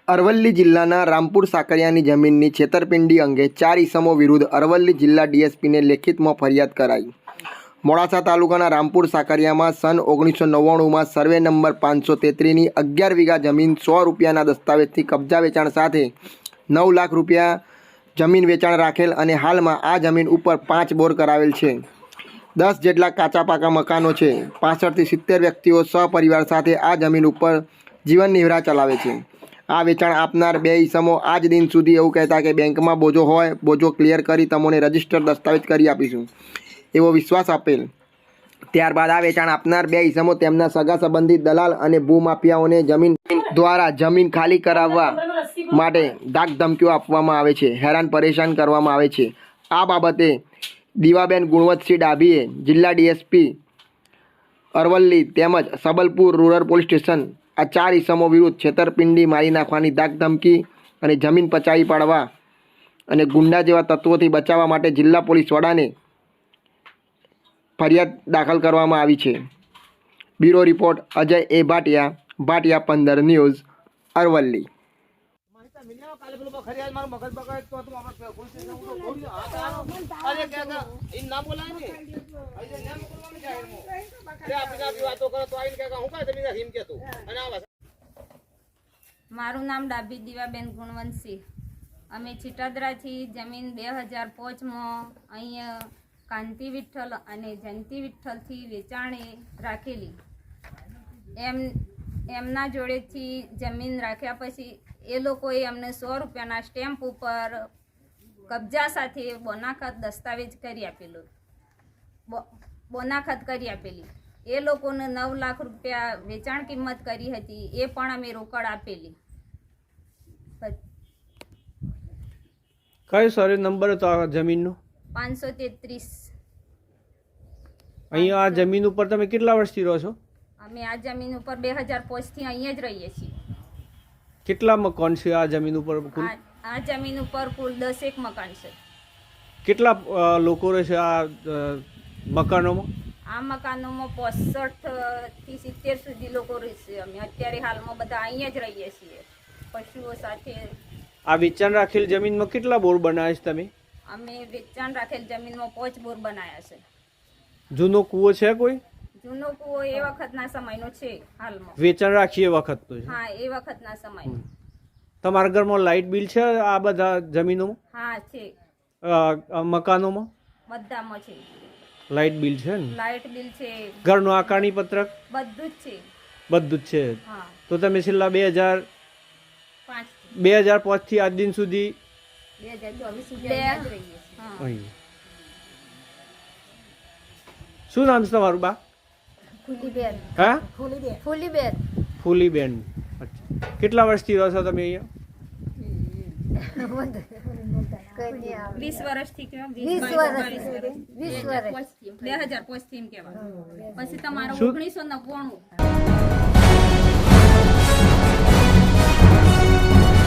અરવલ્લી જિલ્લાના રામપુર સાકરિયાની જમીનની છેતરપિંડી અંગે 4 ઇસમો વિરુદ્ધ અરવલ્લી જિલ્લા ડીએસપીને લેખિતમાં ફરિયાદ કરાઈ। મોડાસા તાલુકાના રામપુર સાકરિયામાં સન 1999માં સર્વે નંબર 533ની 11 વીઘા જમીન 100 રૂપિયાના દસ્તાવેજથી કબજા વેચાણ સાથે 9 લાખ રૂપિયા જમીન વેચાણ રાખેલ અને હાલમાં આ જમીન ઉપર 5 બોર કરાવેલ છે। 10 જેટલા કાચા પાકા મકાનો છે। 65 થી 70 વ્યક્તિઓ સહપરિવાર સાથે આ જમીન ઉપર જીવન નિર્વાહ ચલાવે છે। આ વેચાણ આપનાર 2 ઇસમો આજ દિન સુધી એવું કહેતા કે બેંકમાં બોજો હોય, બોજો ક્લિયર કરી તમને રજિસ્ટર દસ્તાવેજ કરી આપીશું એવો વિશ્વાસ આપેલ। ત્યારબાદ આ વેચાણ આપનાર 2 ઇસમો તેમના સગા સંબંધી દલાલ અને ભૂમાફિયાઓને જમીન દ્વારા જમીન ખાલી કરાવવા માટે ધાક ધમકીઓ આપવામાં આવે છે, હેરાન પરેશાન કરવામાં આવે છે। આ બાબતે દીવાબેન ગુણવંતસિંહ ડાભીએ જિલ્લા ડીએસપી અરવલ્લી તેમજ સબલપુર રૂરલ પોલીસ સ્ટેશન આ 4 ઇસમો વિરુદ્ધ છેતરપિંડી, મારી નાખવાની ધાક ધમકી અને જમીન પચાવી પાડવા અને ગુંડા જેવા તત્વોથી બચાવવા માટે જિલ્લા પોલીસ વડાને ફરિયાદ દાખલ કરવામાં આવી છે। બ્યુરો રિપોર્ટ અજય એ ભાટિયા, ભાટિયા 15 ન્યૂઝ, અરવલ્લી। મારું નામ ડાભી દીવાબેન ગુણવંતસિંહ। અમે છીટાદરાથી જમીન 2005માં અહીંયા કાંતિ વિઠ્ઠલ અને જયંતિ વિઠ્ઠલથી વેચાણે રાખેલી। એમના જોડેથી જમીન રાખ્યા પછી એ લોકોએ અમને 100 રૂપિયાના સ્ટેમ્પ ઉપર કબજા સાથે બોનાખત દસ્તાવેજ કરી આપેલો, બોનાખત કરી આપેલી। એ લોકોને 9 લાખ રૂપિયા વેચાણ કિંમત કરી હતી, એ પણ અમે રોકડ આપેલી। કયો સર્વે નંબર હતો આ જમીનનો? 533। અહીંયા આ જમીન ઉપર તમે કેટલા વર્ષથી રહો છો? અમે આ જમીન ઉપર 2005થી અહીંયા જ રહીએ છીએ। કેટલા મકાન છે આ જમીન ઉપર કુલ? આ જમીન ઉપર કુલ 10 મકાન છે। કેટલા લોકો રહે છે આ મકાનોમાં? આ મકાનોમાં 65 થી 70 સુધી લોકો રહેશે। અમે અત્યારે હાલમાં બધા અહીંયા જ રહીએ છીએ પશુઓ સાથે। આ વેચાણ રાખેલ જમીનમાં કેટલા બોર બનાવ્યા છે તમે? અમે વેચાણ રાખેલ જમીનમાં 5 બોર બનાવ્યા છે। જૂનો કૂવો છે કોઈ? જૂનો કૂવો એ વખતના સમયનો છે હાલમાં। વેચાણ રાખી એ વખતનો છે? હા, એ વખતના સમયનો। તમારા ઘરમાં લાઇટ બિલ છે આ બધા જમીનોમાં? હા છે, મકાનોમાં બધામાં છે લાઇટ બિલ છે ને? લાઇટ બિલ છે, ઘરનું આકારણી પત્રક બધું જ છે। બધું જ છે। હા, તો તમે છેલ્લા 2005 થી આજ દિન સુધી 2024 સુધી અહીંયા જ રહીએ છીએ। હા, અહીં શું નામ છે તમારું બા? ફૂલીબેન। હા, ફૂલીબેન। ફૂલીબેન। અચ્છા, કેટલા વર્ષથી રહો છો તમે અહીંયા? 20 વર્ષથી કેવા? 2005 થી એમ કહેવાય। પછી તમારો 1999